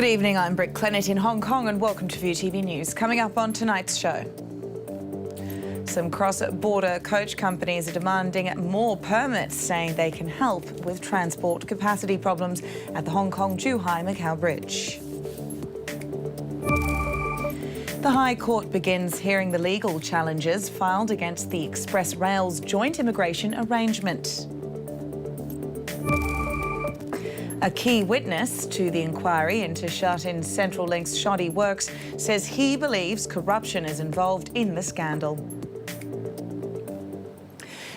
evening, I'm Britt Clennett in Hong Kong and welcome to ViuTV News. Coming up on tonight's show. Some cross-border coach companies are demanding more permits, saying they can help with transport capacity problems at the Hong Kong-Zhuhai-Macau Bridge. The High Court begins hearing the legal challenges filed against the Express Rail's joint immigration arrangement. A key witness to the inquiry into shut-in Centrelink's shoddy works says he believes corruption is involved in the scandal.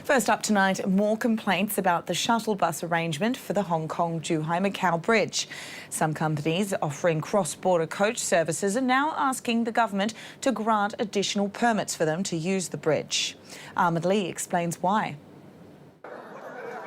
First up tonight, more complaints about the shuttle bus arrangement for the Hong Kong-Zhuhai-Macau Bridge. Some companies offering cross-border coach services are now asking the government to grant additional permits for them to use the bridge. Ahmed Lee explains why.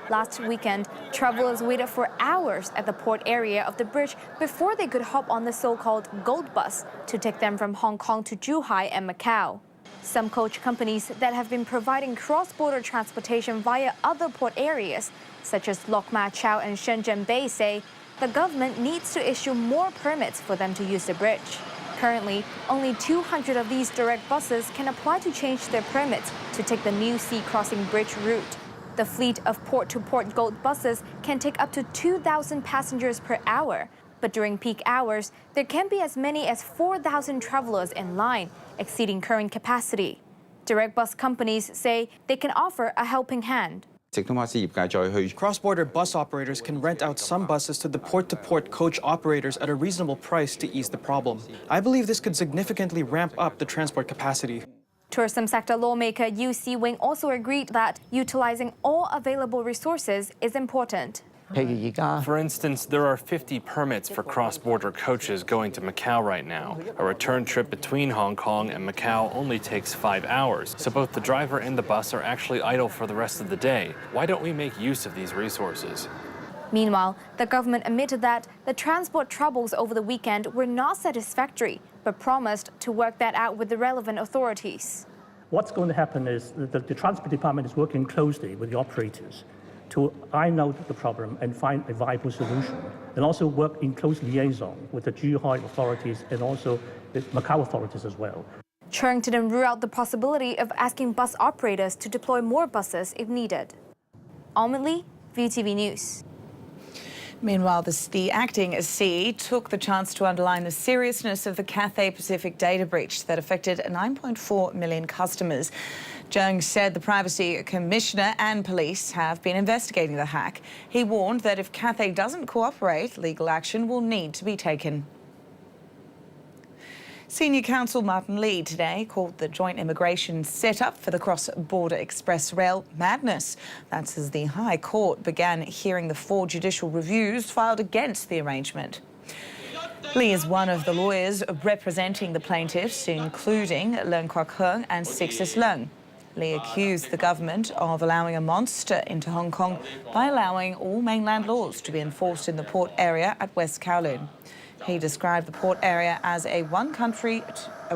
Last weekend, travellers waited for hours at the port area of the bridge before they could hop on the so-called Gold Bus to take them from Hong Kong to Zhuhai and Macau. Some coach companies that have been providing cross-border transportation via other port areas, such as Lok Ma Chau and Shenzhen Bay, say the government needs to issue more permits for them to use the bridge. Currently, only 200 of these direct buses can apply to change their permits to take the new sea-crossing bridge route. The fleet of port-to-port Gold buses can take up to 2,000 passengers per hour. But during peak hours, there can be as many as 4,000 travelers in line, exceeding current capacity. Direct bus companies say they can offer a helping hand. Cross-border bus operators can rent out some buses to the port-to-port coach operators at a reasonable price to ease the problem. I believe this could significantly ramp up the transport capacity. Tourism sector lawmaker Yu Si-wing also agreed that utilizing all available resources is important. For instance, there are 50 permits for cross-border coaches going to Macau right now. A return trip between Hong Kong and Macau only takes 5 hours, so both the driver and the bus are actually idle for the rest of the day. Why don't we make use of these resources? Meanwhile, the government admitted that the transport troubles over the weekend were not satisfactory, but promised to work that out with the relevant authorities. What's going to happen is that the Transport Department is working closely with the operators to iron out the problem and find a viable solution, and also work in close liaison with the Zhuhai authorities and also the Macau authorities as well. Cheung didn't rule out the possibility of asking bus operators to deploy more buses if needed. Ultimately, ViuTV News. Meanwhile, the acting CE took the chance to underline the seriousness of the Cathay Pacific data breach that affected 9.4 million customers. Cheung said the Privacy Commissioner and police have been investigating the hack. He warned that if Cathay doesn't cooperate, legal action will need to be taken. Senior counsel Martin Lee today called the joint immigration setup for the cross-border express rail madness. That's as the High Court began hearing the 4 judicial reviews filed against the arrangement. Lee is one of the lawyers representing the plaintiffs, including Leung Kwok Heung and Sixus Leung. Lee accused the government of allowing a monster into Hong Kong by allowing all mainland laws to be enforced in the port area at West Kowloon. He described the port area as a one-country,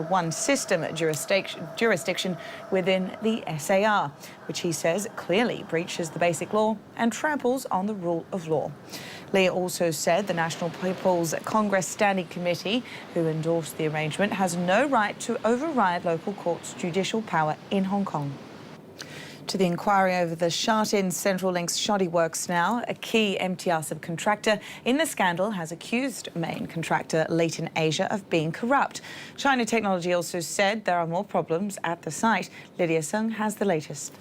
one-system jurisdiction within the SAR, which he says clearly breaches the basic law and tramples on the rule of law. Lee also said the National People's Congress Standing Committee, who endorsed the arrangement, has no right to override local courts' judicial power in Hong Kong. To the inquiry over the shut-in Centrelink's shoddy works now, a key MTR subcontractor in the scandal has accused main contractor Leighton Asia of being corrupt. China Technology also said there are more problems at the site. Lydia Sung has the latest.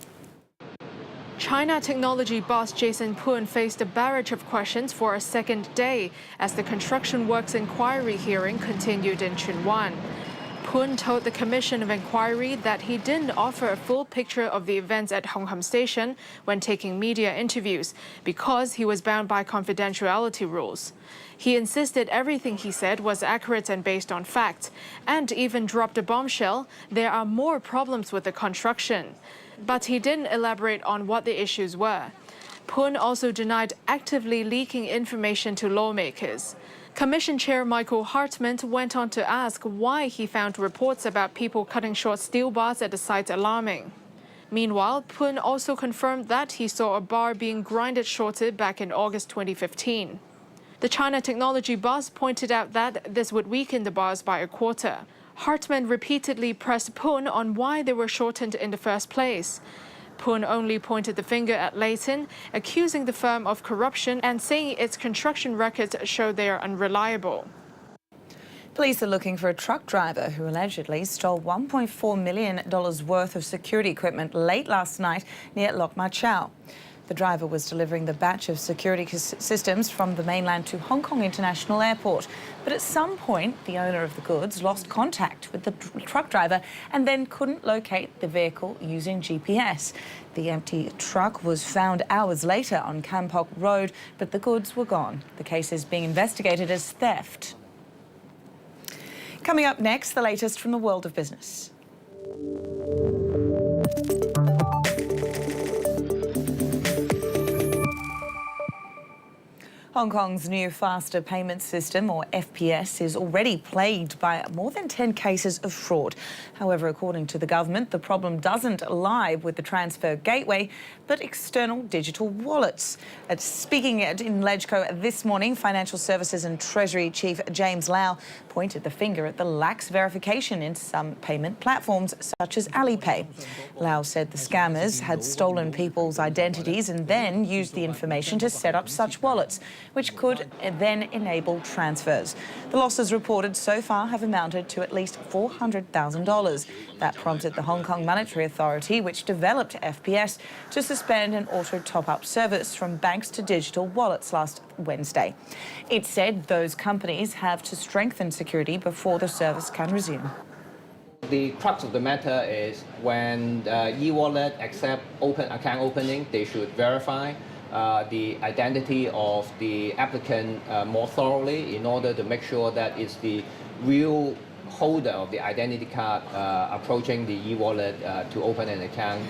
China Technology boss Jason Poon faced a barrage of questions for a second day as the construction works inquiry hearing continued in Tsuen Wan. Poon told the Commission of Inquiry that he didn't offer a full picture of the events at Hong Kong Station when taking media interviews because he was bound by confidentiality rules. He insisted everything he said was accurate and based on fact, and even dropped a bombshell: there are more problems with the construction. But he didn't elaborate on what the issues were. Poon also denied actively leaking information to lawmakers. Commission Chair Michael Hartman went on to ask why he found reports about people cutting short steel bars at the site alarming. Meanwhile, Poon also confirmed that he saw a bar being grinded shorter back in August 2015. The China technology boss pointed out that this would weaken the bars by a quarter. Hartman repeatedly pressed Poon on why they were shortened in the first place. Poon only pointed the finger at Leighton, accusing the firm of corruption and saying its construction records show they are unreliable. Police are looking for a truck driver who allegedly stole $1.4 million worth of security equipment late last night near Lok Ma Chau. The driver was delivering the batch of security systems from the mainland to Hong Kong International Airport. But at some point, the owner of the goods lost contact with the truck driver and then couldn't locate the vehicle using GPS. The empty truck was found hours later on Kampok Road, but the goods were gone. The case is being investigated as theft. Coming up next, the latest from the world of business. Hong Kong's new faster payment system, or FPS, is already plagued by more than 10 cases of fraud. However, according to the government, the problem doesn't lie with the transfer gateway, but external digital wallets. Speaking in LegCo this morning, Financial Services and Treasury Chief James Lau pointed the finger at the lax verification in some payment platforms, such as Alipay. Lau said the scammers had stolen people's identities and then used the information to set up such wallets, which could then enable transfers. The losses reported so far have amounted to at least $400,000. That prompted the Hong Kong Monetary Authority, which developed FPS, to suspend an auto top-up service from banks to digital wallets last Wednesday. It said those companies have to strengthen security before the service can resume. The crux of the matter is when e-wallet accept open account opening, they should verify the identity of the applicant more thoroughly in order to make sure that it's the real holder of the identity card approaching the e-wallet to open an account.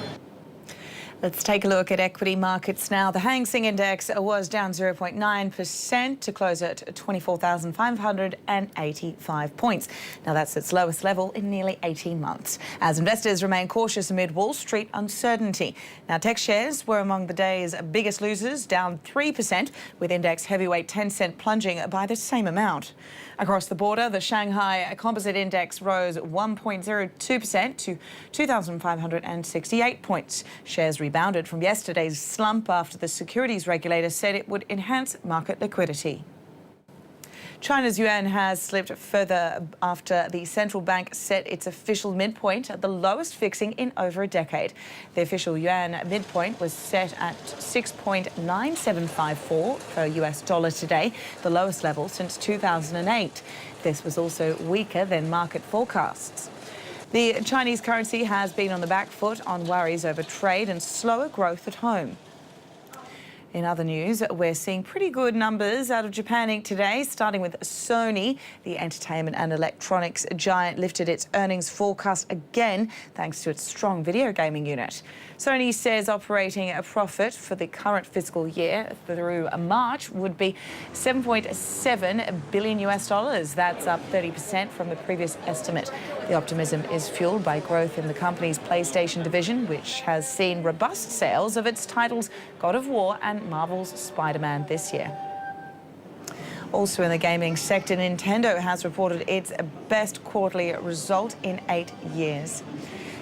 Let's take a look at equity markets now. The Hang Seng Index was down 0.9% to close at 24,585 points. Now that's its lowest level in nearly 18 months, as investors remain cautious amid Wall Street uncertainty. Now tech shares were among the day's biggest losers, down 3%, with index heavyweight Tencent plunging by the same amount. Across the border, the Shanghai Composite Index rose 1.02% to 2,568 points. Shares rebounded from yesterday's slump after the securities regulator said it would enhance market liquidity. China's yuan has slipped further after the central bank set its official midpoint at the lowest fixing in over a decade. The official yuan midpoint was set at 6.9754 per US dollar today, the lowest level since 2008. This was also weaker than market forecasts. The Chinese currency has been on the back foot on worries over trade and slower growth at home. In other news, we're seeing pretty good numbers out of Japan Inc. today, starting with Sony. The entertainment and electronics giant lifted its earnings forecast again thanks to its strong video gaming unit. Sony says operating a profit for the current fiscal year through March would be $7.7 billion. That's up 30% from the previous estimate. The optimism is fueled by growth in the company's PlayStation division, which has seen robust sales of its titles God of War and Marvel's Spider-Man this year. Also in the gaming sector, Nintendo has reported its best quarterly result in 8 years.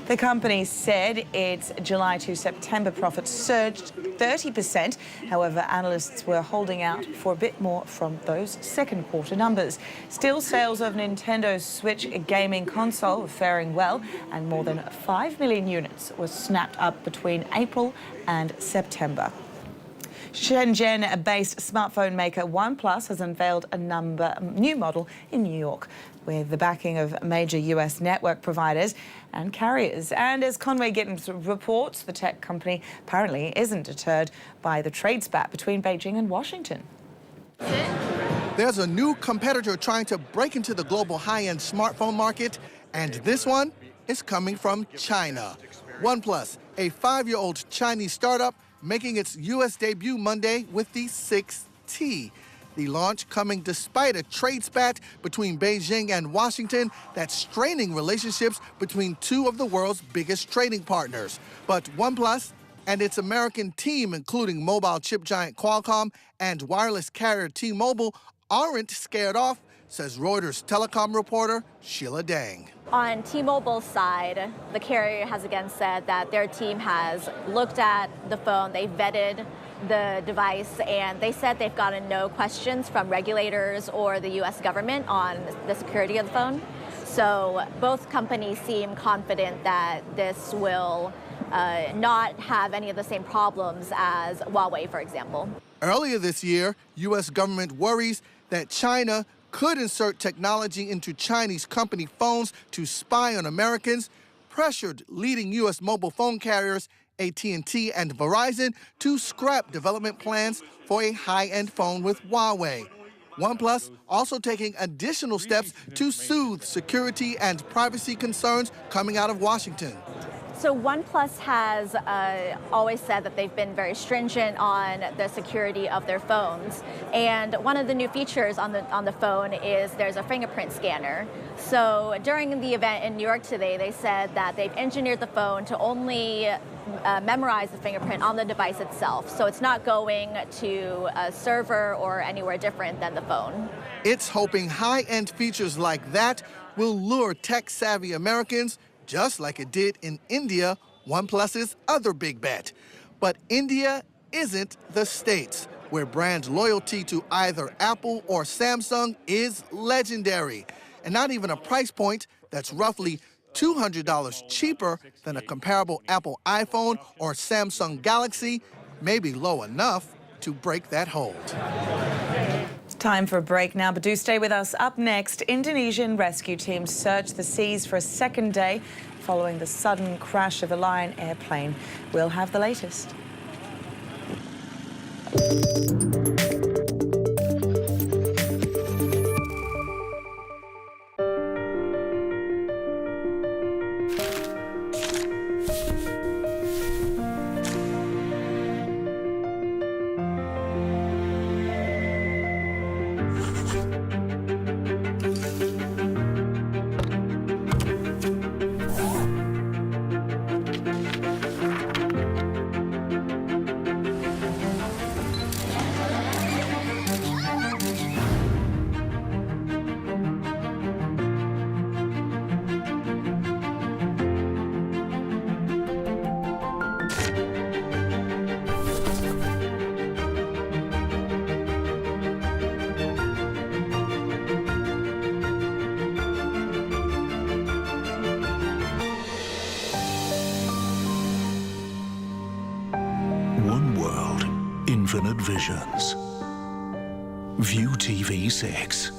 The company said its July to September profits surged 30%. However, analysts were holding out for a bit more from those second quarter numbers. Still, sales of Nintendo's Switch gaming console are faring well, and more than 5 million units were snapped up between April and September. Shenzhen-based smartphone maker OnePlus has unveiled a new model in New York with the backing of major US network providers and carriers. And as Conway Gittins reports, the tech company apparently isn't deterred by the trade spat between Beijing and Washington. There's a new competitor trying to break into the global high-end smartphone market, and this one is coming from China. OnePlus, a 5-year-old Chinese startup, making its U.S. debut Monday with the 6T. The launch coming despite a trade spat between Beijing and Washington that's straining relationships between two of the world's biggest trading partners. But OnePlus And its American team, including mobile chip giant Qualcomm and wireless carrier T-Mobile, aren't scared off, says Reuters telecom reporter Sheila Dang. On T-Mobile's side, the carrier has again said that their team has looked at the phone, they vetted the device, and they said they've gotten no questions from regulators or the U.S. government on the security of the phone. So both companies seem confident that this will not have any of the same problems as Huawei, for example. Earlier this year, U.S. government worries that China could insert technology into Chinese company phones to spy on Americans, pressured leading U.S. mobile phone carriers AT&T and Verizon to scrap development plans for a high-end phone with Huawei. OnePlus also taking additional steps to soothe security and privacy concerns coming out of Washington. So OnePlus has always said that they've been very stringent on the security of their phones. And one of the new features on the phone is there's a fingerprint scanner. So during the event in New York today, they said that they've engineered the phone to only memorize the fingerprint on the device itself. So it's not going to a server or anywhere different than the phone. It's hoping high-end features like that will lure tech-savvy Americans, just like it did in India, OnePlus's other big bet. But India isn't the States, where brand loyalty to either Apple or Samsung is legendary, and not even a price point that's roughly $200 cheaper than a comparable Apple iPhone or Samsung Galaxy may be low enough to break that hold. It's time for a break now, but do stay with us. Up next, Indonesian rescue teams search the seas for a second day following the sudden crash of a Lion airplane. We'll have the latest. One world, infinite visions. View TV 6.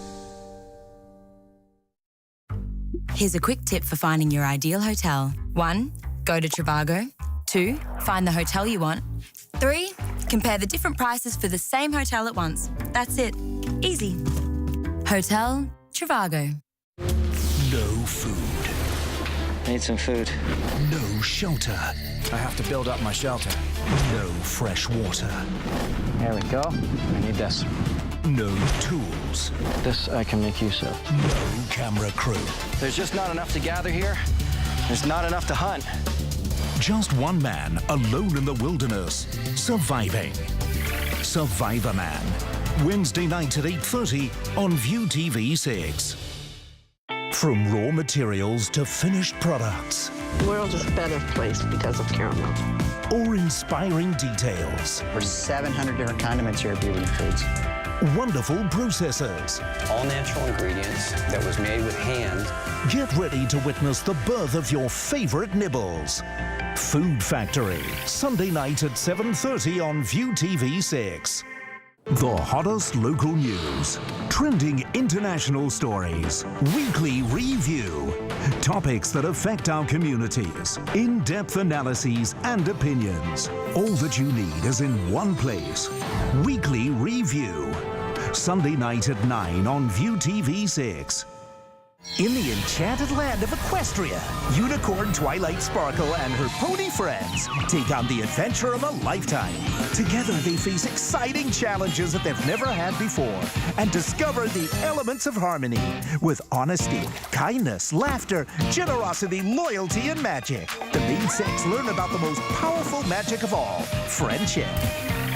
Here's a quick tip for finding your ideal hotel. 1, go to Trivago. 2, find the hotel you want. 3, compare the different prices for the same hotel at once. That's it. Easy. Hotel Trivago. No food. Need some food. No shelter. I have to build up my shelter. No fresh water. There we go. I need this. No tools. This I can make use of. No camera crew. There's just not enough to gather here. There's not enough to hunt. Just one man alone in the wilderness, surviving. Survivor Man. Wednesday night at 8:30 on View TV 6. From raw materials to finished products. The world's a better place because of caramel. Or inspiring details. There's 700 different condiments here at Beauty Foods. Wonderful processes. All natural ingredients that was made with hand. Get ready to witness the birth of your favorite nibbles. Food Factory, Sunday night at 7:30 on View TV 6. The hottest local news, trending international stories, weekly review, topics that affect our communities, in-depth analyses and opinions. All that you need is in one place. Weekly Review. Sunday night at 9 on View TV 6. In the enchanted land of Equestria, Unicorn Twilight Sparkle and her pony friends take on the adventure of a lifetime. Together they face exciting challenges that they've never had before and discover the elements of harmony with honesty, kindness, laughter, generosity, loyalty, and magic. The main six learn about the most powerful magic of all, friendship.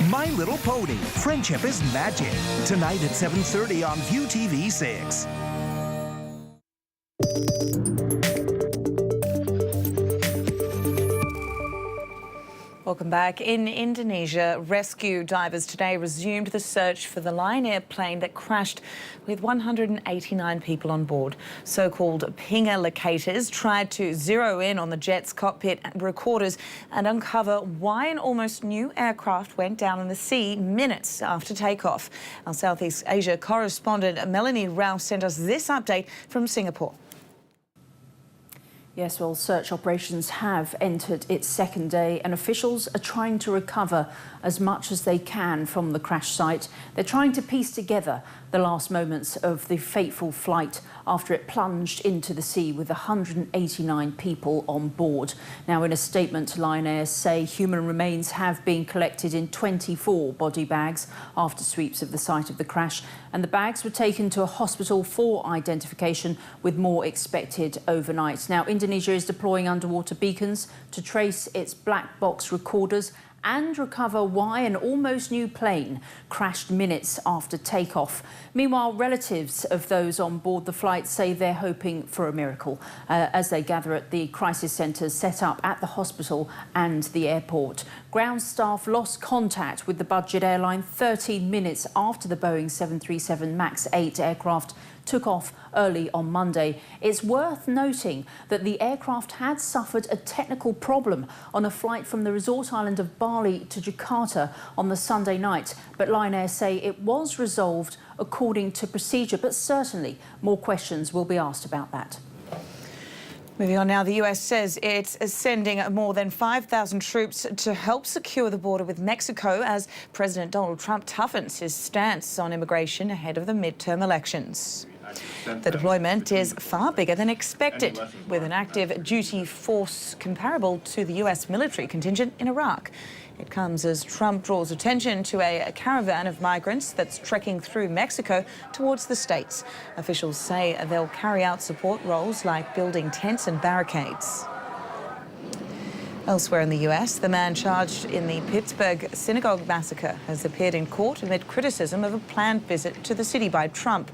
My Little Pony, Friendship is Magic. Tonight at 7:30 on View TV 6. Welcome back. In Indonesia, rescue divers today resumed the search for the Lion Air plane that crashed with 189 people on board. So-called pinger locators tried to zero in on the jet's cockpit recorders and uncover why an almost new aircraft went down in the sea minutes after takeoff. Our Southeast Asia correspondent Melanie Rao sent us this update from Singapore. Yes, well, search operations have entered its second day and officials are trying to recover as much as they can from the crash site. They're trying to piece together the last moments of the fateful flight after it plunged into the sea with 189 people on board. Now, in a statement, Lion Air say human remains have been collected in 24 body bags after sweeps of the site of the crash, and the bags were taken to a hospital for identification, with more expected overnight. Now, Indonesia is deploying underwater beacons to trace its black box recorders and recover why an almost new plane crashed minutes after takeoff. Meanwhile, relatives of those on board the flight say they're hoping for a miracle as they gather at the crisis centres set up at the hospital and the airport. Ground staff lost contact with the budget airline 13 minutes after the Boeing 737 MAX 8 aircraft took off early on Monday. It's worth noting that the aircraft had suffered a technical problem on a flight from the resort island of Bali to Jakarta on the Sunday night, but Lion Air say it was resolved according to procedure, but certainly more questions will be asked about that. Moving on now, the US says it's sending more than 5,000 troops to help secure the border with Mexico as President Donald Trump toughens his stance on immigration ahead of the midterm elections. The deployment is far bigger than expected, with an active duty force comparable to the US military contingent in Iraq. It comes as Trump draws attention to a caravan of migrants that's trekking through Mexico towards the states. Officials say they'll carry out support roles like building tents and barricades. Elsewhere in the US, the man charged in the Pittsburgh synagogue massacre has appeared in court amid criticism of a planned visit to the city by Trump.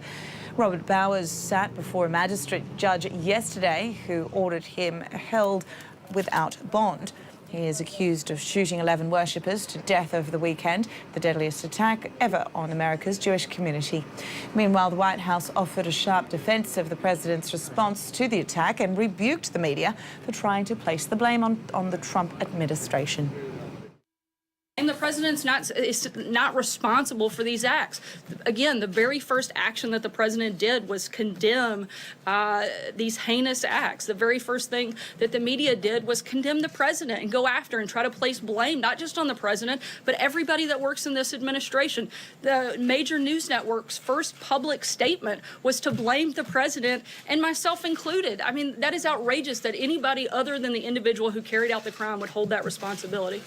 Robert Bowers sat before a magistrate judge yesterday who ordered him held without bond. He is accused of shooting 11 worshippers to death over the weekend, the deadliest attack ever on America's Jewish community. Meanwhile, the White House offered a sharp defense of the president's response to the attack and rebuked the media for trying to place the blame on the Trump administration. And the president's is not responsible for these acts. Again, the very first action that the president did was condemn these heinous acts. The very first thing that the media did was condemn the president and go after and try to place blame, not just on the president, but everybody that works in this administration. The major news networks' first public statement was to blame the president, and myself included. I mean, that is outrageous that anybody other than the individual who carried out the crime would hold that responsibility.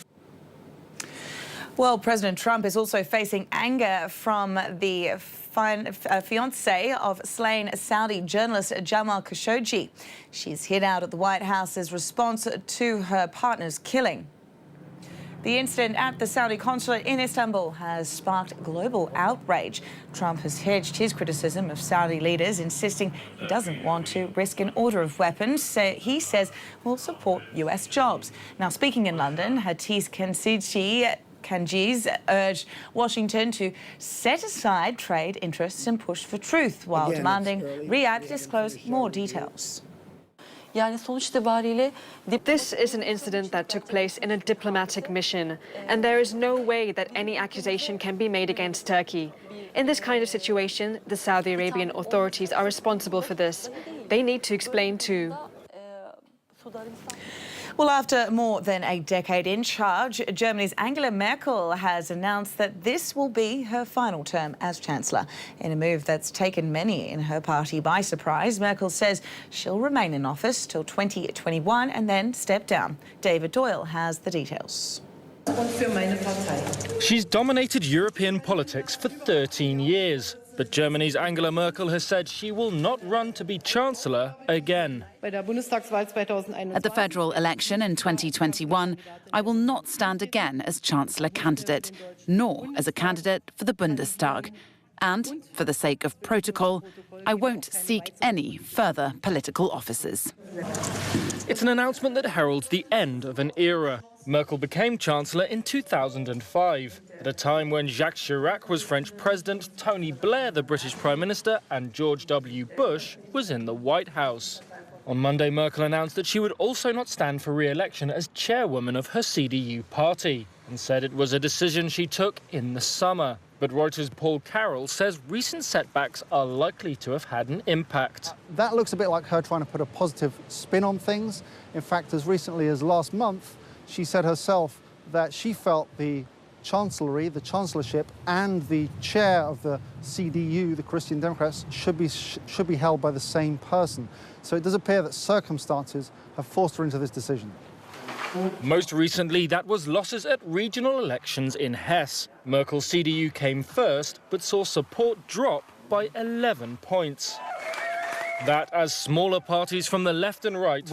Well, President Trump is also facing anger from the fiancée of slain Saudi journalist Jamal Khashoggi. She's hit out at the White House's response to her partner's killing. The incident at the Saudi consulate in Istanbul has sparked global outrage. Trump has hedged his criticism of Saudi leaders, insisting he doesn't want to risk an order of weapons he says will support US jobs. Now, speaking in London, Hatice Kanji's urged Washington to set aside trade interests and push for truth, while demanding Riyadh disclose more details. This is an incident that took place in a diplomatic mission, and there is no way that any accusation can be made against Turkey. In this kind of situation, the Saudi Arabian authorities are responsible for this. They need to explain too. Well, after more than a decade in charge, Germany's Angela Merkel has announced that this will be her final term as Chancellor. In a move that's taken many in her party by surprise, Merkel says she'll remain in office till 2021 and then step down. David Doyle has the details. She's dominated European politics for 13 years. But Germany's Angela Merkel has said she will not run to be Chancellor again. At the federal election in 2021, I will not stand again as Chancellor candidate, nor as a candidate for the Bundestag. And, for the sake of protocol, I won't seek any further political offices. It's an announcement that heralds the end of an era. Merkel became Chancellor in 2005, at a time when Jacques Chirac was French President, Tony Blair the British Prime Minister, and George W. Bush was in the White House. On Monday, Merkel announced that she would also not stand for re-election as chairwoman of her CDU party, and said it was a decision she took in the summer. But Reuters' Paul Carroll says recent setbacks are likely to have had an impact. That looks a bit like her trying to put a positive spin on things. In fact, as recently as last month, she said herself that she felt the chancellery, the chancellorship, and the chair of the CDU, the Christian Democrats, should be held by the same person. So it does appear that circumstances have forced her into this decision. Most recently, that was losses at regional elections in Hesse. Merkel's CDU came first, but saw support drop by 11 points. That as smaller parties from the left and right,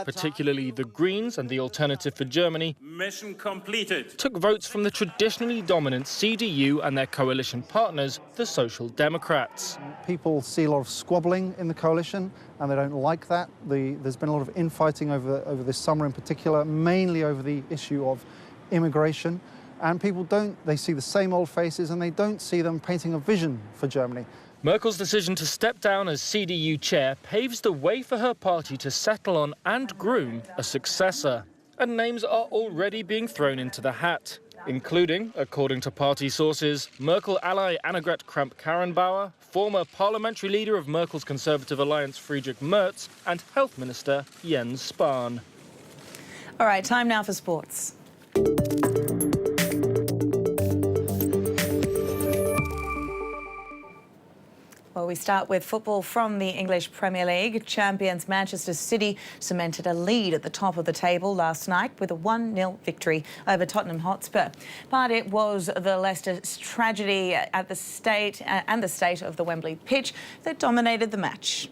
particularly the Greens and the Alternative for Germany, mission completed, took votes from the traditionally dominant CDU and their coalition partners, the Social Democrats. People see a lot of squabbling in the coalition, and they don't like that. There's been a lot of infighting over this summer in particular, mainly over the issue of immigration. And people they see the same old faces, and they don't see them painting a vision for Germany. Merkel's decision to step down as CDU chair paves the way for her party to settle on and groom a successor. And names are already being thrown into the hat, including, according to party sources, Merkel ally Annegret Kramp-Karrenbauer, former parliamentary leader of Merkel's Conservative Alliance Friedrich Merz, and Health Minister Jens Spahn. All right, time now for sports. Well, we start with football from the English Premier League. Champions Manchester City cemented a lead at the top of the table last night with a 1-0 victory over Tottenham Hotspur. But it was the Leicester tragedy at the state of the Wembley pitch that dominated the match.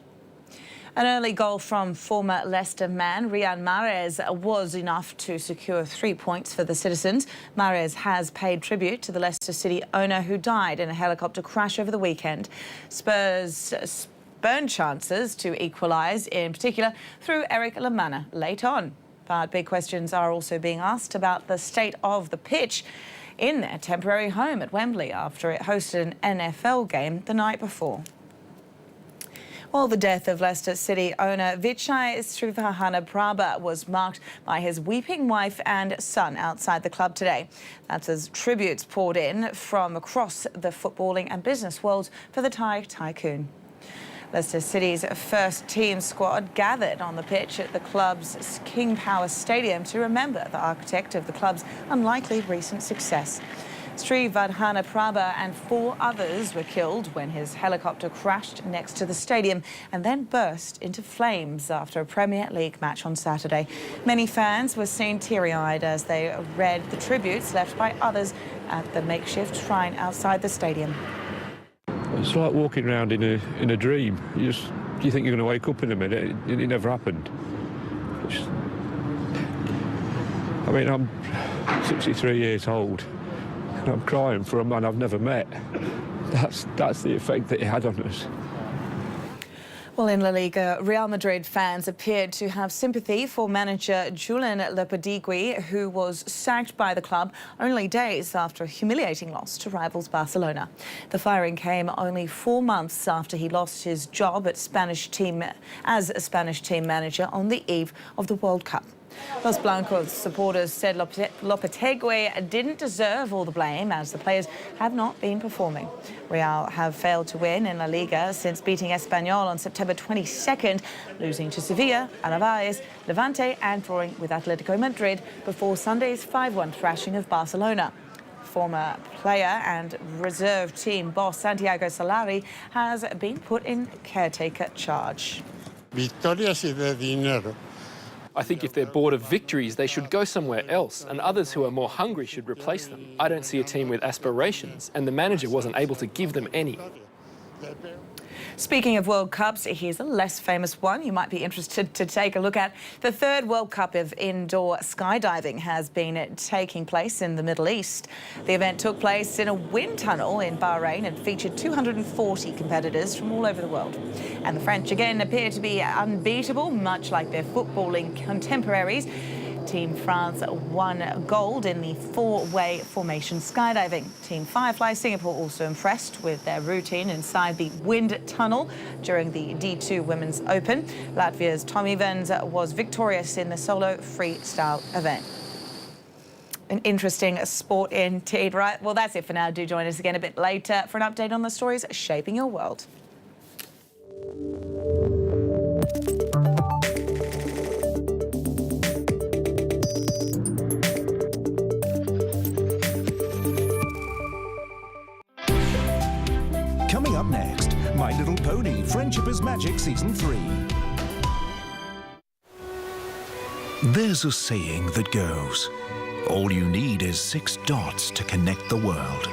An early goal from former Leicester man Riyad Mahrez was enough to secure 3 points for the citizens. Mahrez has paid tribute to the Leicester City owner who died in a helicopter crash over the weekend. Spurs spurned chances to equalise, in particular through Eric Lamana late on. But big questions are also being asked about the state of the pitch in their temporary home at Wembley after it hosted an NFL game the night before. Well, the death of Leicester City owner Vichai Srivaddhanaprabha was marked by his weeping wife and son outside the club today. That's as tributes poured in from across the footballing and business world for the Thai tycoon. Leicester City's first team squad gathered on the pitch at the club's King Power Stadium to remember the architect of the club's unlikely recent success. Srivaddhanaprabha and 4 others were killed when his helicopter crashed next to the stadium and then burst into flames after a Premier League match on Saturday. Many fans were seen teary-eyed as they read the tributes left by others at the makeshift shrine outside the stadium. It's like walking around in a dream. You think you're going to wake up in a minute. It never happened. I mean, I'm 63 years old. I'm crying for a man I've never met. That's the effect that it had on us. Well, in La Liga, Real Madrid fans appeared to have sympathy for manager Julen Lopetegui, who was sacked by the club only days after a humiliating loss to rivals Barcelona. The firing came only 4 months after he lost his job as a Spanish team manager on the eve of the World Cup. Los Blancos supporters said Lopetegui didn't deserve all the blame as the players have not been performing. Real have failed to win in La Liga since beating Espanyol on September 22nd, losing to Sevilla, Alaves, Levante and drawing with Atletico Madrid before Sunday's 5-1 thrashing of Barcelona. Former player and reserve team boss Santiago Solari has been put in caretaker charge. I think if they're bored of victories, they should go somewhere else, and others who are more hungry should replace them. I don't see a team with aspirations, and the manager wasn't able to give them any. Speaking of World Cups, here's a less famous one you might be interested to take a look at. The third World Cup of indoor skydiving has been taking place in the Middle East. The event took place in a wind tunnel in Bahrain and featured 240 competitors from all over the world. And the French again appear to be unbeatable, much like their footballing contemporaries. Team France won gold in the four-way formation skydiving. Team Firefly Singapore also impressed with their routine inside the wind tunnel during the D2 Women's Open. Latvia's Tom Evans was victorious in the solo freestyle event. An interesting sport indeed, right? Well, that's it for now. Do join us again a bit later for an update on the stories shaping your world. Coming up next, My Little Pony, Friendship is Magic Season 3. There's a saying that goes, all you need is 6 dots to connect the world.